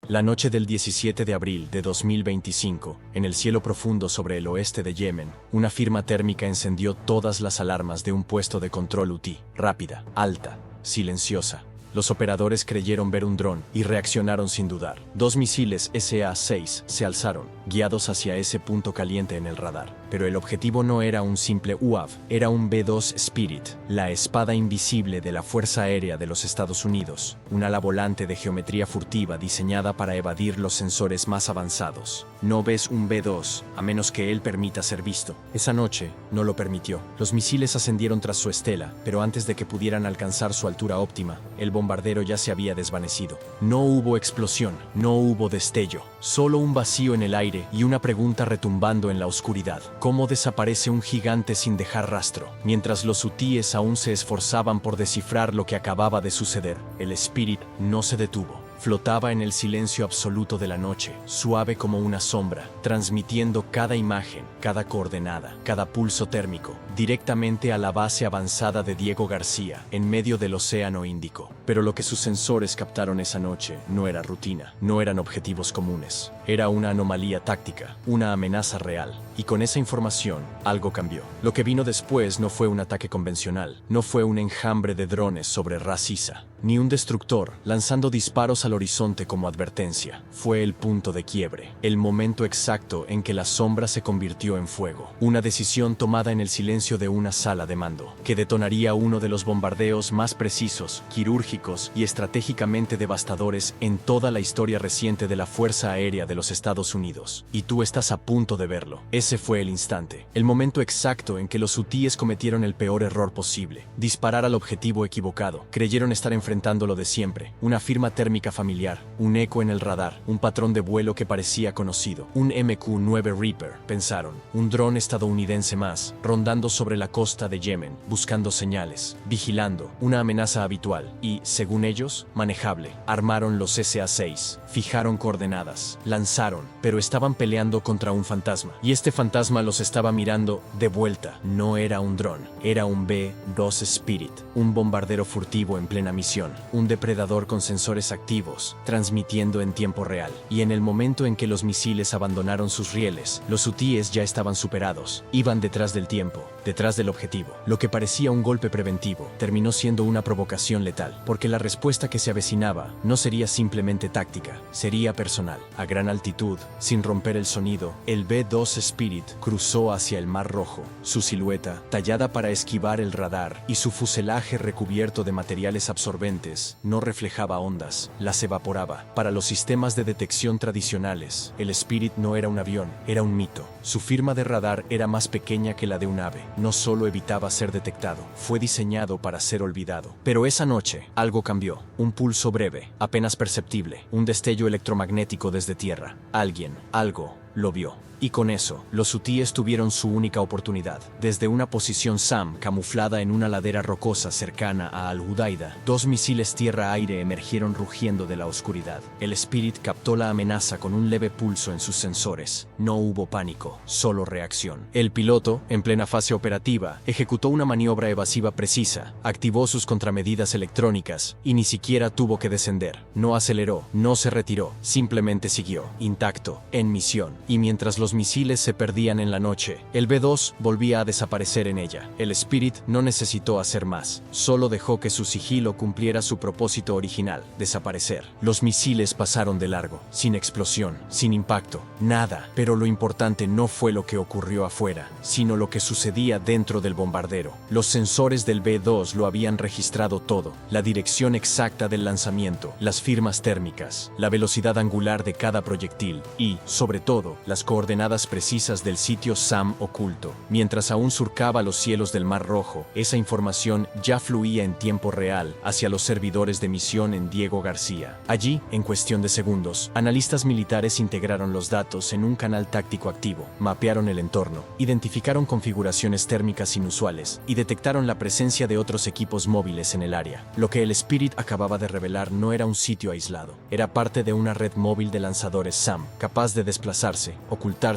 La noche del 17 de abril de 2025, en el cielo profundo sobre el oeste de Yemen, una firma térmica encendió todas las alarmas de un puesto de control UTI, rápida, alta, silenciosa. Los operadores creyeron ver un dron y reaccionaron sin dudar. 2 misiles SA-6 se alzaron, guiados hacia ese punto caliente en el radar. Pero el objetivo no era un simple UAV, era un B-2 Spirit, la espada invisible de la Fuerza Aérea de los Estados Unidos, un ala volante de geometría furtiva diseñada para evadir los sensores más avanzados. No ves un B-2, a menos que él permita ser visto. Esa noche no lo permitió. Los misiles ascendieron tras su estela, pero antes de que pudieran alcanzar su altura óptima, el bombardero ya se había desvanecido. No hubo explosión, no hubo destello, solo un vacío en el aire y una pregunta retumbando en la oscuridad. ¿Cómo desaparece un gigante sin dejar rastro? Mientras los hutíes aún se esforzaban por descifrar lo que acababa de suceder, el Spirit no se detuvo. Flotaba en el silencio absoluto de la noche, suave como una sombra, transmitiendo cada imagen, cada coordenada, cada pulso térmico, directamente a la base avanzada de Diego García, en medio del Océano Índico. Pero lo que sus sensores captaron esa noche no era rutina, no eran objetivos comunes. Era una anomalía táctica, una amenaza real. Y con esa información, algo cambió. Lo que vino después no fue un ataque convencional, no fue un enjambre de drones sobre Ras Issa, ni un destructor lanzando disparos al horizonte como advertencia. Fue el punto de quiebre, el momento exacto en que la sombra se convirtió en fuego. Una decisión tomada en el silencio de una sala de mando, que detonaría uno de los bombardeos más precisos, quirúrgicos y estratégicamente devastadores en toda la historia reciente de la Fuerza Aérea de los Estados Unidos. Y tú estás a punto de verlo. Ese fue el instante, el momento exacto en que los hutíes cometieron el peor error posible: disparar al objetivo equivocado. Creyeron estar enfrentando lo de siempre, una firma térmica familiar, un eco en el radar, un patrón de vuelo que parecía conocido. Un MQ-9 Reaper, pensaron, un dron estadounidense más, rondando sobre la costa de Yemen, buscando señales, vigilando, una amenaza habitual y, según ellos, manejable. Armaron los SA-6, fijaron coordenadas, lanzaron, pero estaban peleando contra un fantasma. Y este fantasma los estaba mirando de vuelta. No era un dron, era un B-2 Spirit, un bombardero furtivo en plena misión, un depredador con sensores activos, transmitiendo en tiempo real. Y en el momento en que los misiles abandonaron sus rieles, los hutíes ya estaban superados, iban detrás del tiempo, detrás del objetivo. Lo que parecía un golpe preventivo terminó siendo una provocación letal, porque la respuesta que se avecinaba no sería simplemente táctica, sería personal. A gran altitud, sin romper el sonido, el B-2 Spirit cruzó hacia el Mar Rojo, su silueta, tallada para esquivar el radar, y su fuselaje recubierto de materiales absorbentes, no reflejaba ondas, las evaporaba. Para los sistemas de detección tradicionales, el Spirit no era un avión, era un mito. Su firma de radar era más pequeña que la de un ave. No solo evitaba ser detectado, fue diseñado para ser olvidado. Pero esa noche, algo cambió. Un pulso breve, apenas perceptible, un destello electromagnético desde tierra. Alguien, algo, lo vio. Y con eso, los hutíes tuvieron su única oportunidad. Desde una posición SAM camuflada en una ladera rocosa cercana a Al-Hudaida, 2 misiles tierra-aire emergieron rugiendo de la oscuridad. El Spirit captó la amenaza con un leve pulso en sus sensores. No hubo pánico, solo reacción. El piloto, en plena fase operativa, ejecutó una maniobra evasiva precisa, activó sus contramedidas electrónicas y ni siquiera tuvo que descender. No aceleró, no se retiró, simplemente siguió, intacto, en misión. Y mientras los misiles se perdían en la noche, el B-2 volvía a desaparecer en ella. El Spirit no necesitó hacer más, solo dejó que su sigilo cumpliera su propósito original: desaparecer. Los misiles pasaron de largo, sin explosión, sin impacto, nada. Pero lo importante no fue lo que ocurrió afuera, sino lo que sucedía dentro del bombardero. Los sensores del B-2 lo habían registrado todo: la dirección exacta del lanzamiento, las firmas térmicas, la velocidad angular de cada proyectil y, sobre todo, las coordenadas precisas del sitio SAM oculto. Mientras aún surcaba los cielos del Mar Rojo, esa información ya fluía en tiempo real hacia los servidores de misión en Diego García. Allí, en cuestión de segundos, analistas militares integraron los datos en un canal táctico activo, mapearon el entorno, identificaron configuraciones térmicas inusuales y detectaron la presencia de otros equipos móviles en el área. Lo que el Spirit acababa de revelar no era un sitio aislado, era parte de una red móvil de lanzadores SAM, capaz de desplazarse, ocultarse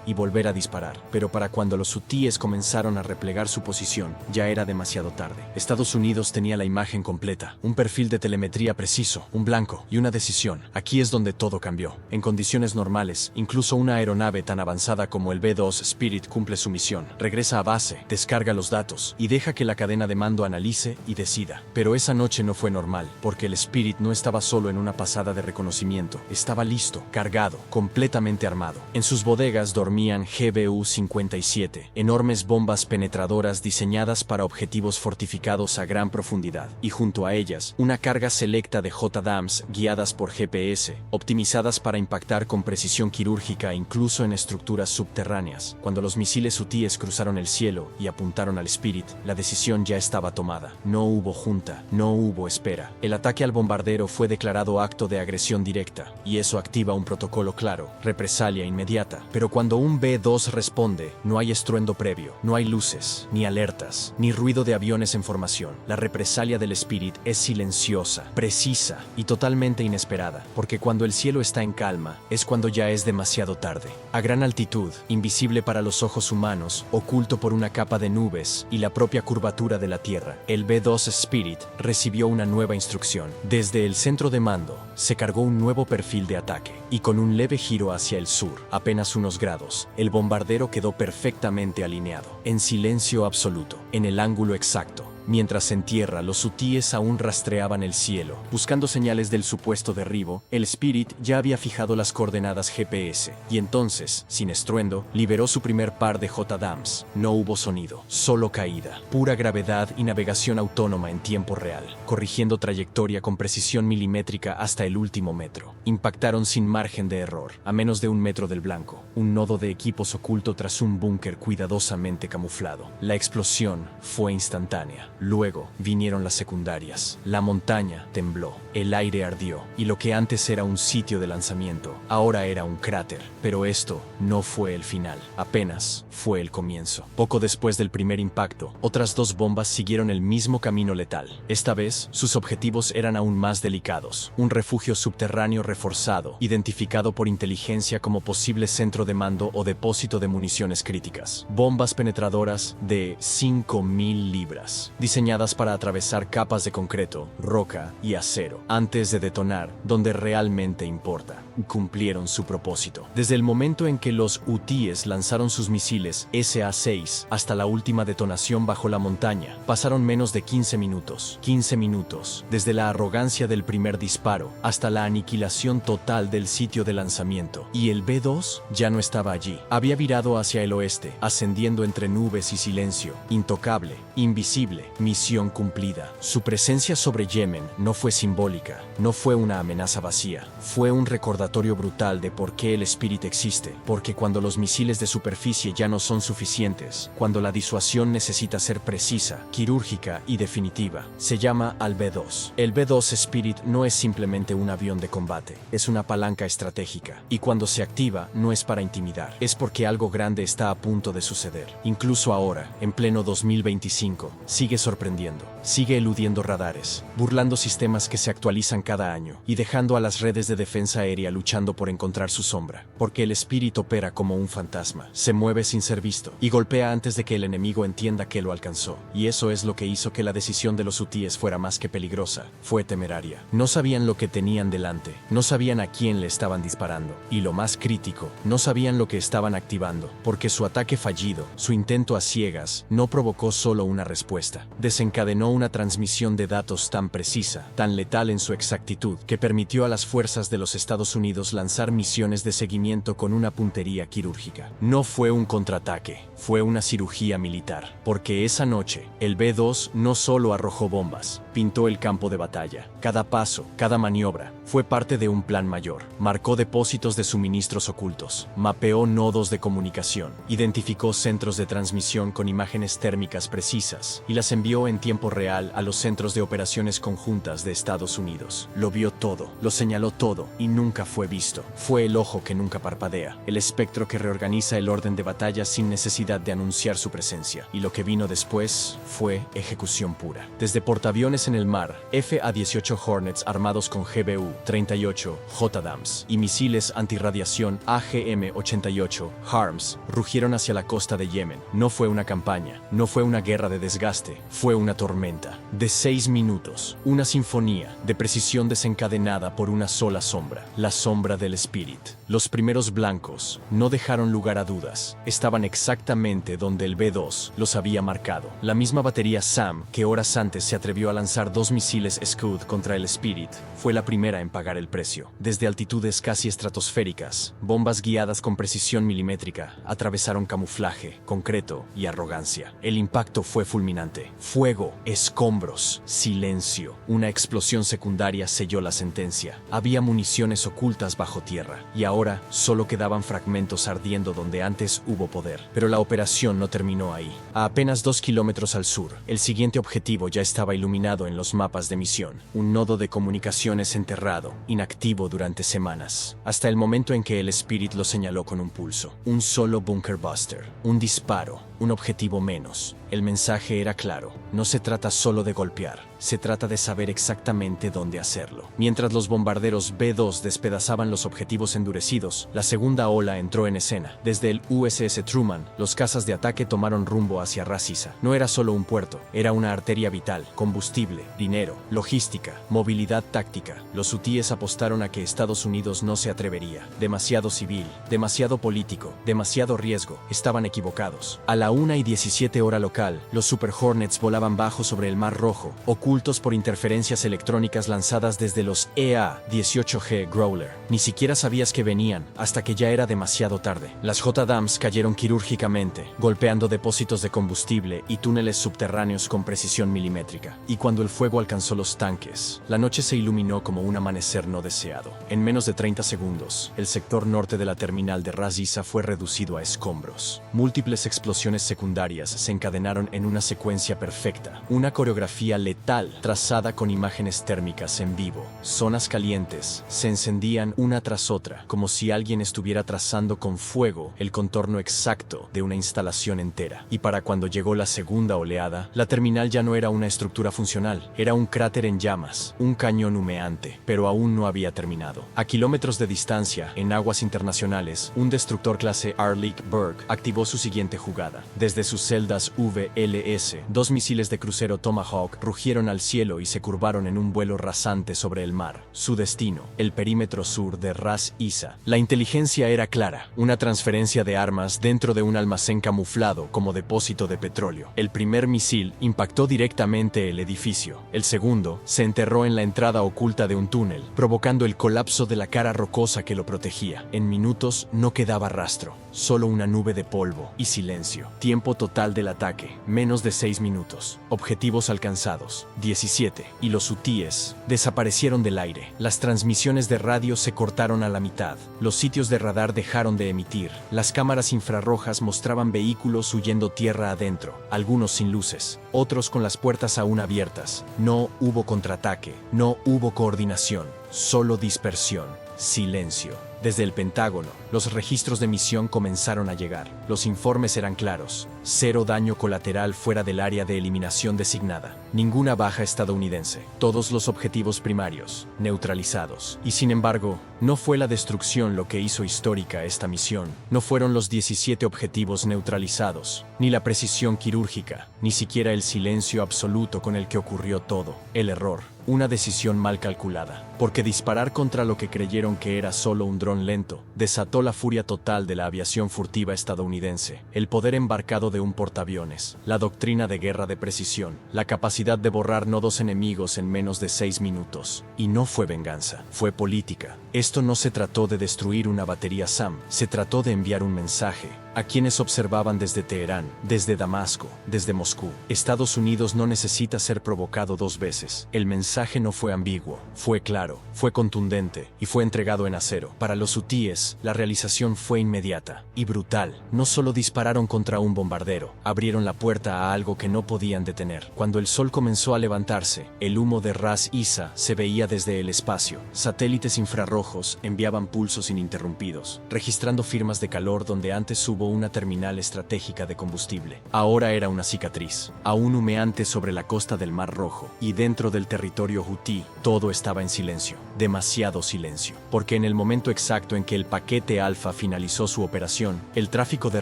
y volver a disparar. Pero para cuando los hutíes comenzaron a replegar su posición, ya era demasiado tarde. Estados Unidos tenía la imagen completa, un perfil de telemetría preciso, un blanco y una decisión. Aquí es donde todo cambió. En condiciones normales, incluso una aeronave tan avanzada como el B-2 Spirit cumple su misión. Regresa a base, descarga los datos y deja que la cadena de mando analice y decida. Pero esa noche no fue normal, porque el Spirit no estaba solo en una pasada de reconocimiento. Estaba listo, cargado, completamente armado. En sus bodegas dormían GBU-57, enormes bombas penetradoras diseñadas para objetivos fortificados a gran profundidad, y junto a ellas, una carga selecta de JDAMs guiadas por GPS, optimizadas para impactar con precisión quirúrgica incluso en estructuras subterráneas. Cuando los misiles hutíes cruzaron el cielo y apuntaron al Spirit, la decisión ya estaba tomada. No hubo junta, no hubo espera. El ataque al bombardero fue declarado acto de agresión directa, y eso activa un protocolo claro, represalia inmediata. Pero cuando un B-2 responde, no hay estruendo previo, no hay luces, ni alertas, ni ruido de aviones en formación. La represalia del Spirit es silenciosa, precisa y totalmente inesperada, porque cuando el cielo está en calma, es cuando ya es demasiado tarde. A gran altitud, invisible para los ojos humanos, oculto por una capa de nubes y la propia curvatura de la Tierra, el B-2 Spirit recibió una nueva instrucción. Desde el centro de mando, se cargó un nuevo perfil de ataque, y con un leve giro hacia el sur, apenas unos grados, el bombardero quedó perfectamente alineado, en silencio absoluto, en el ángulo exacto. Mientras en tierra los hutíes aún rastreaban el cielo, buscando señales del supuesto derribo, el Spirit ya había fijado las coordenadas GPS, y entonces, sin estruendo, liberó su primer par de JDAMs. No hubo sonido, solo caída, pura gravedad y navegación autónoma en tiempo real, corrigiendo trayectoria con precisión milimétrica hasta el último metro. Impactaron sin margen de error, a menos de 1 metro del blanco, un nodo de equipos oculto tras un búnker cuidadosamente camuflado. La explosión fue instantánea. Luego vinieron las secundarias. La montaña tembló, el aire ardió, y lo que antes era un sitio de lanzamiento, ahora era un cráter. Pero esto no fue el final, apenas fue el comienzo. Poco después del primer impacto, otras 2 bombas siguieron el mismo camino letal. Esta vez, sus objetivos eran aún más delicados. Un refugio subterráneo reforzado, identificado por inteligencia como posible centro de mando o depósito de municiones críticas. Bombas penetradoras de 5.000 libras. Diseñadas para atravesar capas de concreto, roca y acero, antes de detonar donde realmente importa. Cumplieron su propósito. Desde el momento en que los hutíes lanzaron sus misiles SA-6 hasta la última detonación bajo la montaña, pasaron menos de 15 minutos. 15 minutos, desde la arrogancia del primer disparo hasta la aniquilación total del sitio de lanzamiento. Y el B-2 ya no estaba allí. Había virado hacia el oeste, ascendiendo entre nubes y silencio, intocable, invisible. Misión cumplida. Su presencia sobre Yemen no fue simbólica, no fue una amenaza vacía, fue un recordatorio brutal de por qué el Spirit existe, porque cuando los misiles de superficie ya no son suficientes, cuando la disuasión necesita ser precisa, quirúrgica y definitiva, se llama al B-2. El B-2 Spirit no es simplemente un avión de combate, es una palanca estratégica, y cuando se activa no es para intimidar, es porque algo grande está a punto de suceder. Incluso ahora, en pleno 2025, sigue sorprendiendo, sigue eludiendo radares, burlando sistemas que se actualizan cada año y dejando a las redes de defensa aérea luchando por encontrar su sombra, porque el Spirit opera como un fantasma, se mueve sin ser visto y golpea antes de que el enemigo entienda que lo alcanzó, y eso es lo que hizo que la decisión de los hutíes fuera más que peligrosa, fue temeraria. No sabían lo que tenían delante, no sabían a quién le estaban disparando, y lo más crítico, no sabían lo que estaban activando, porque su ataque fallido, su intento a ciegas, no provocó solo una respuesta, desencadenó una transmisión de datos tan precisa, tan letal en su exactitud, que permitió a las fuerzas de los Estados Unidos lanzar misiones de seguimiento con una puntería quirúrgica. No fue un contraataque, fue una cirugía militar, porque esa noche, el B-2 no solo arrojó bombas, pintó el campo de batalla. Cada paso, cada maniobra, fue parte de un plan mayor. Marcó depósitos de suministros ocultos, mapeó nodos de comunicación, identificó centros de transmisión con imágenes térmicas precisas y las envió en tiempo real a los centros de operaciones conjuntas de Estados Unidos. Lo vio todo, lo señaló todo y nunca fue visto. Fue el ojo que nunca parpadea, el espectro que reorganiza el orden de batalla sin necesidad de anunciar su presencia. Y lo que vino después fue ejecución pura. Desde portaaviones en el mar, F-A-18 Hornets armados con GBU-38 JDAMs y misiles antirradiación AGM-88 HARMS rugieron hacia la costa de Yemen. No fue una campaña, no fue una guerra de desgaste, fue una tormenta. De 6 minutos, una sinfonía de precisión desencadenada por una sola sombra, la sombra del Spirit. Los primeros blancos no dejaron lugar a dudas, estaban exactamente donde el B-2 los había marcado. La misma batería SAM que horas antes se atrevió a lanzar 2 misiles Scud contra el Spirit fue la primera en pagar el precio. Desde altitudes casi estratosféricas, bombas guiadas con precisión milimétrica atravesaron camuflaje, concreto y arrogancia. El impacto fue fulminante. Fuego, escombros, silencio. Una explosión secundaria selló la sentencia. Había municiones ocultas bajo tierra y ahora solo quedaban fragmentos ardiendo donde antes hubo poder. Pero la operación no terminó ahí. A apenas 2 kilómetros al sur, el siguiente objetivo ya estaba iluminado en los mapas de misión. Un nodo de comunicaciones enterrado, inactivo durante semanas, hasta el momento en que el Spirit lo señaló con un pulso. Un solo bunker buster, un disparo, un objetivo menos. El mensaje era claro, no se trata solo de golpear, se trata de saber exactamente dónde hacerlo. Mientras los bombarderos B-2 despedazaban los objetivos endurecidos, la segunda ola entró en escena. Desde el USS Truman, los cazas de ataque tomaron rumbo hacia Ras Isa. No era solo un puerto, era una arteria vital, combustible, dinero, logística, movilidad táctica. Los hutíes apostaron a que Estados Unidos no se atrevería. Demasiado civil, demasiado político, demasiado riesgo. Estaban equivocados. A la 1:17 hora local, los Super Hornets volaban bajo sobre el Mar Rojo, ocultos por interferencias electrónicas lanzadas desde los EA-18G Growler. Ni siquiera sabías que venían, hasta que ya era demasiado tarde. Las JDAMs cayeron quirúrgicamente, golpeando depósitos de combustible y túneles subterráneos con precisión milimétrica. Y cuando el fuego alcanzó los tanques, la noche se iluminó como un amanecer no deseado. En menos de 30 segundos, el sector norte de la terminal de Ras Isa fue reducido a escombros. Múltiples explosiones secundarias se encadenaron en una secuencia perfecta, una coreografía letal trazada con imágenes térmicas en vivo. Zonas calientes se encendían una tras otra, como si alguien estuviera trazando con fuego el contorno exacto de una instalación entera. Y para cuando llegó la segunda oleada, la terminal ya no era una estructura funcional, era un cráter en llamas, un cañón humeante, pero aún no había terminado. A kilómetros de distancia, en aguas internacionales, un destructor clase Arleigh Burke activó su siguiente jugada. Desde sus celdas VLS, 2 misiles de crucero Tomahawk rugieron al cielo y se curvaron en un vuelo rasante sobre el mar. Su destino, el perímetro sur de Ras Isa. La inteligencia era clara, una transferencia de armas dentro de un almacén camuflado como depósito de petróleo. El primer misil impactó directamente el edificio. El segundo se enterró en la entrada oculta de un túnel, provocando el colapso de la cara rocosa que lo protegía. En minutos no quedaba rastro, solo una nube de polvo y silencio. Tiempo total del ataque, menos de 6 minutos. Objetivos alcanzados, 17. Y los hutíes desaparecieron del aire. Las transmisiones de radio se cortaron a la mitad. Los sitios de radar dejaron de emitir. Las cámaras infrarrojas mostraban vehículos huyendo tierra adentro, algunos sin luces, otros con las puertas aún abiertas. No hubo contraataque, no hubo coordinación, solo dispersión, silencio. Desde el Pentágono, los registros de misión comenzaron a llegar. Los informes eran claros. 0 daño colateral fuera del área de eliminación designada. Ninguna baja estadounidense. Todos los objetivos primarios, neutralizados. Y sin embargo, no fue la destrucción lo que hizo histórica esta misión. No fueron los 17 objetivos neutralizados, ni la precisión quirúrgica, ni siquiera el silencio absoluto con el que ocurrió todo. El error. Una decisión mal calculada, porque disparar contra lo que creyeron que era solo un dron lento desató la furia total de la aviación furtiva estadounidense, el poder embarcado de un portaaviones, la doctrina de guerra de precisión, la capacidad de borrar nodos enemigos en menos de 6 minutos. Y no fue venganza, fue política. Esto no se trató de destruir una batería SAM, se trató de enviar un mensaje. a quienes observaban desde Teherán, desde Damasco, desde Moscú. Estados Unidos no necesita ser provocado dos veces. El mensaje no fue ambiguo, fue claro, fue contundente y fue entregado en acero. Para los hutíes, la realización fue inmediata y brutal. No solo dispararon contra un bombardero, abrieron la puerta a algo que no podían detener. Cuando el sol comenzó a levantarse, el humo de Ras Isa se veía desde el espacio. Satélites infrarrojos enviaban pulsos ininterrumpidos, registrando firmas de calor donde antes hubo una terminal estratégica de combustible. Ahora era una cicatriz, aún humeante sobre la costa del Mar Rojo, y dentro del territorio hutí todo estaba en silencio, demasiado silencio, porque en el momento exacto en que el paquete Alfa finalizó su operación, el tráfico de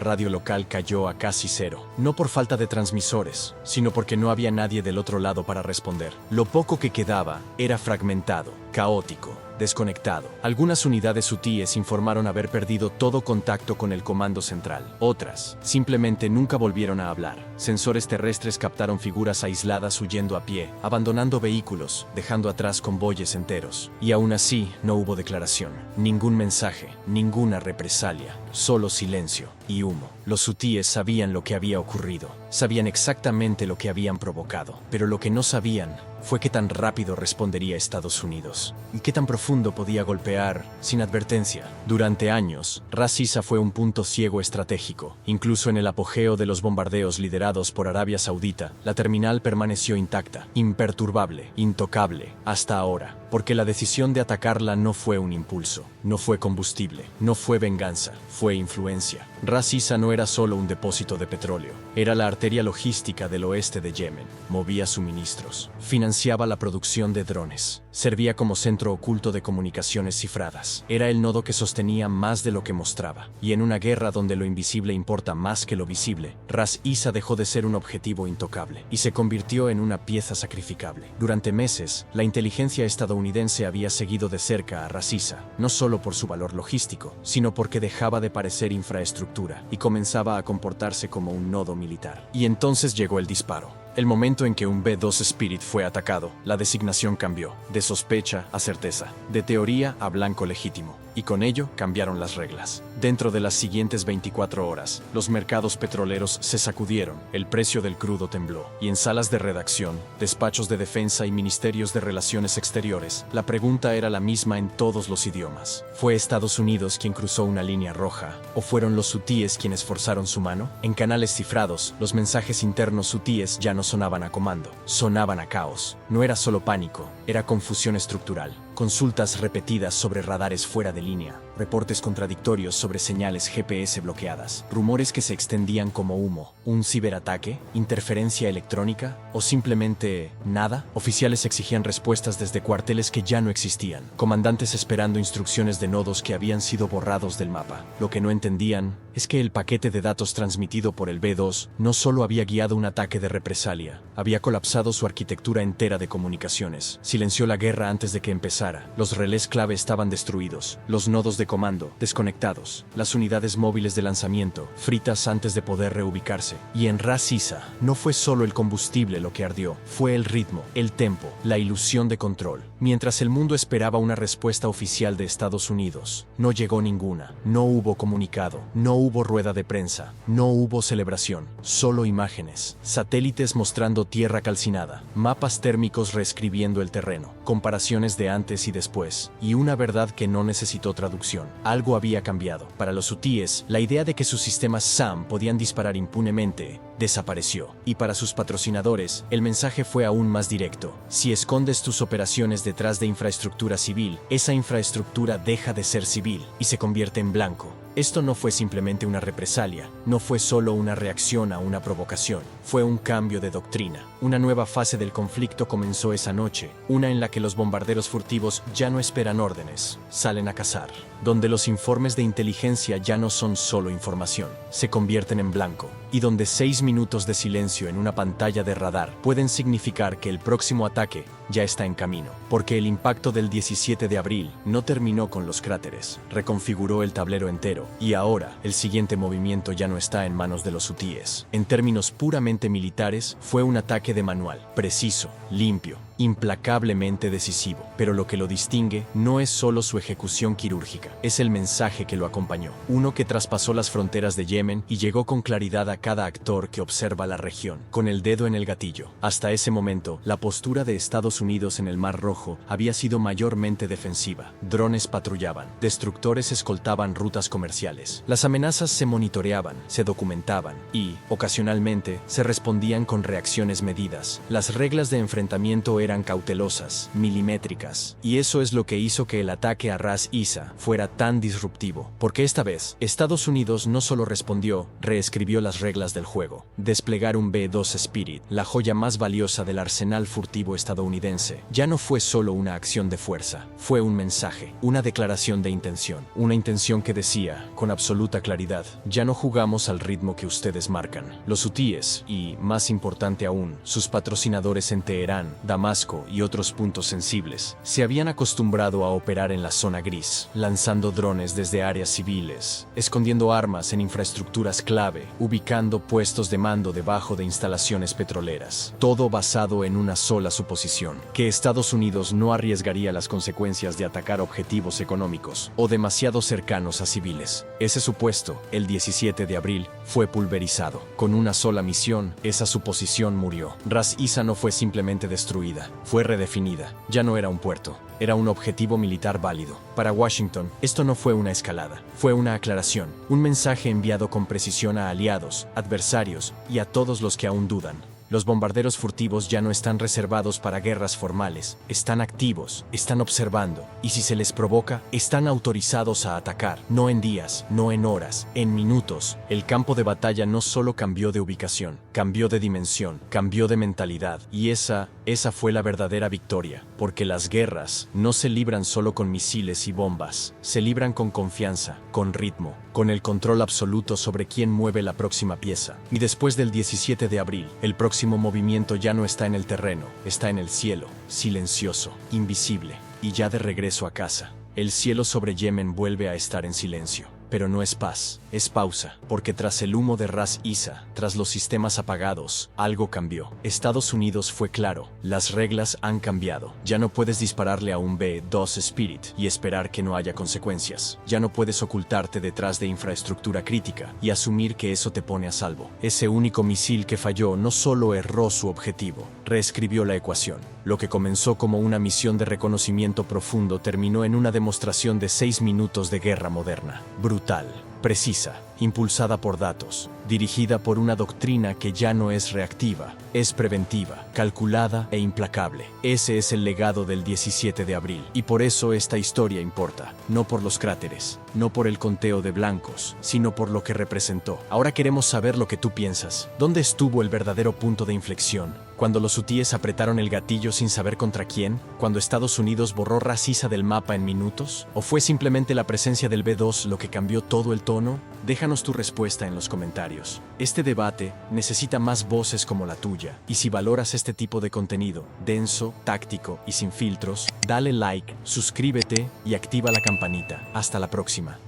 radio local cayó a casi cero, no por falta de transmisores, sino porque no había nadie del otro lado para responder. Lo poco que quedaba era fragmentado, caótico, desconectado. Algunas unidades hutíes informaron haber perdido todo contacto con el comando central. Otras simplemente nunca volvieron a hablar. Sensores terrestres captaron figuras aisladas huyendo a pie, abandonando vehículos, dejando atrás convoyes enteros. Y aún así, no hubo declaración, ningún mensaje, ninguna represalia, solo silencio y humo. Los hutíes sabían lo que había ocurrido, sabían exactamente lo que habían provocado, pero lo que no sabían fue qué tan rápido respondería Estados Unidos y qué tan profundo podía golpear sin advertencia. Durante años, Ras Isa fue un punto ciego estratégico. Incluso en el apogeo de los bombardeos liderados por Arabia Saudita, la terminal permaneció intacta, imperturbable, intocable, hasta ahora, porque la decisión de atacarla no fue un impulso, no fue combustible, no fue venganza, fue influencia. Ras Isa no era solo un depósito de petróleo, era la arteria logística del oeste de Yemen, movía suministros, financiaba la producción de drones, servía como centro oculto de comunicaciones cifradas, era el nodo que sostenía más de lo que mostraba, y en una guerra donde lo invisible importa más que lo visible, Ras Isa dejó de ser un objetivo intocable, y se convirtió en una pieza sacrificable. Durante meses, la inteligencia estadounidense había seguido de cerca a Ras Isa, no solo por su valor logístico, sino porque dejaba de parecer infraestructura y comenzaba a comportarse como un nodo militar. Y entonces llegó el disparo. El momento en que un B-2 Spirit fue atacado, la designación cambió, de sospecha a certeza, de teoría a blanco legítimo, y con ello cambiaron las reglas. Dentro de las siguientes 24 horas, los mercados petroleros se sacudieron, el precio del crudo tembló, y en salas de redacción, despachos de defensa y ministerios de relaciones exteriores, la pregunta era la misma en todos los idiomas. ¿Fue Estados Unidos quien cruzó una línea roja? ¿O fueron los hutíes quienes forzaron su mano? En canales cifrados, los mensajes internos hutíes ya no sonaban a comando, sonaban a caos. No era solo pánico, era confusión estructural. Consultas repetidas sobre radares fuera de línea, reportes contradictorios sobre señales GPS bloqueadas, rumores que se extendían como humo, un ciberataque, interferencia electrónica o simplemente nada. Oficiales exigían respuestas desde cuarteles que ya no existían, comandantes esperando instrucciones de nodos que habían sido borrados del mapa. Lo que no entendían es que el paquete de datos transmitido por el B-2 no solo había guiado un ataque de represalia, había colapsado su arquitectura entera de comunicaciones, silenció la guerra antes de que empezara. Los relés clave estaban destruidos, los nodos de comando desconectados, las unidades móviles de lanzamiento fritas antes de poder reubicarse. Y en Ras Isa no fue solo el combustible lo que ardió, fue el ritmo, el tempo, la ilusión de control. Mientras el mundo esperaba una respuesta oficial de Estados Unidos, no llegó ninguna, no hubo comunicado, no hubo rueda de prensa, no hubo celebración, solo imágenes, satélites mostrando tierra calcinada, mapas térmicos reescribiendo el terreno, comparaciones de antes y después, y una verdad que no necesitó traducción. Algo había cambiado. Para los hutíes, la idea de que sus sistemas SAM podían disparar impunemente desapareció. Y para sus patrocinadores, el mensaje fue aún más directo. Si escondes tus operaciones detrás de infraestructura civil, esa infraestructura deja de ser civil y se convierte en blanco. Esto no fue simplemente una represalia, no fue solo una reacción a una provocación, fue un cambio de doctrina. Una nueva fase del conflicto comenzó esa noche, una en la que los bombarderos furtivos ya no esperan órdenes, salen a cazar, donde los informes de inteligencia ya no son solo información, se convierten en blanco, y donde 6 minutos de silencio en una pantalla de radar pueden significar que el próximo ataque ya está en camino, porque el impacto del 17 de abril no terminó con los cráteres, reconfiguró el tablero entero, y ahora el siguiente movimiento ya no está en manos de los hutíes. En términos puramente militares, fue un ataque de manual, preciso, limpio, implacablemente decisivo, pero lo que lo distingue no es solo su ejecución quirúrgica, Es el mensaje que lo acompañó. Uno que traspasó las fronteras de Yemen y llegó con claridad a cada actor que observa la región, con el dedo en el gatillo. Hasta ese momento, la postura de Estados Unidos en el Mar Rojo había sido mayormente defensiva. Drones patrullaban, destructores escoltaban rutas comerciales. Las amenazas se monitoreaban, se documentaban y, ocasionalmente, se respondían con reacciones medidas. Las reglas de enfrentamiento eran cautelosas, milimétricas, y eso es lo que hizo que el ataque a Ras Isa fuera tan disruptivo, porque esta vez, Estados Unidos no solo respondió, reescribió las reglas del juego. Desplegar un B-2 Spirit, la joya más valiosa del arsenal furtivo estadounidense, ya no fue solo una acción de fuerza, fue un mensaje, una declaración de intención, una intención que decía, con absoluta claridad, ya no jugamos al ritmo que ustedes marcan. Los hutíes, y, más importante aún, sus patrocinadores en Teherán, Damasco y otros puntos sensibles, se habían acostumbrado a operar en la zona gris, lanzando drones desde áreas civiles, escondiendo armas en infraestructuras clave, ubicando puestos de mando debajo de instalaciones petroleras. Todo basado en una sola suposición, que Estados Unidos no arriesgaría las consecuencias de atacar objetivos económicos o demasiado cercanos a civiles. Ese supuesto, el 17 de abril, fue pulverizado. Con una sola misión, esa suposición murió. Ras Isa no fue simplemente destruida, fue redefinida. Ya no era un puerto, era un objetivo militar válido. Para Washington, esto no fue una escalada, fue una aclaración, un mensaje enviado con precisión a aliados, adversarios y a todos los que aún dudan. Los bombarderos furtivos ya no están reservados para guerras formales, están activos, están observando, y si se les provoca, están autorizados a atacar, no en días, no en horas, en minutos. El campo de batalla no solo cambió de ubicación, cambió de dimensión, cambió de mentalidad, y esa fue la verdadera victoria, porque las guerras no se libran solo con misiles y bombas, se libran con confianza, con ritmo, con el control absoluto sobre quién mueve la próxima pieza. Y después del 17 de abril, el próximo movimiento ya no está en el terreno, está en el cielo, silencioso, invisible, y ya de regreso a casa. El cielo sobre Yemen vuelve a estar en silencio. Pero no es paz, es pausa, porque tras el humo de Ras Isa, tras los sistemas apagados, algo cambió. Estados Unidos fue claro, las reglas han cambiado. Ya no puedes dispararle a un B-2 Spirit y esperar que no haya consecuencias. Ya no puedes ocultarte detrás de infraestructura crítica y asumir que eso te pone a salvo. Ese único misil que falló no solo erró su objetivo, reescribió la ecuación. Lo que comenzó como una misión de reconocimiento profundo terminó en una demostración de 6 minutos de guerra moderna. Brutal, precisa, impulsada por datos, dirigida por una doctrina que ya no es reactiva, es preventiva, calculada e implacable. Ese es el legado del 17 de abril, y por eso esta historia importa, no por los cráteres, no por el conteo de blancos, sino por lo que representó. Ahora queremos saber lo que tú piensas. ¿Dónde estuvo el verdadero punto de inflexión? ¿Cuando los hutíes apretaron el gatillo sin saber contra quién? ¿Cuando Estados Unidos borró Ras Isa del mapa en minutos? ¿O fue simplemente la presencia del B-2 lo que cambió todo el tono? Déjanos tu respuesta en los comentarios. Este debate necesita más voces como la tuya. Y si valoras este tipo de contenido, denso, táctico y sin filtros, dale like, suscríbete y activa la campanita. Hasta la próxima.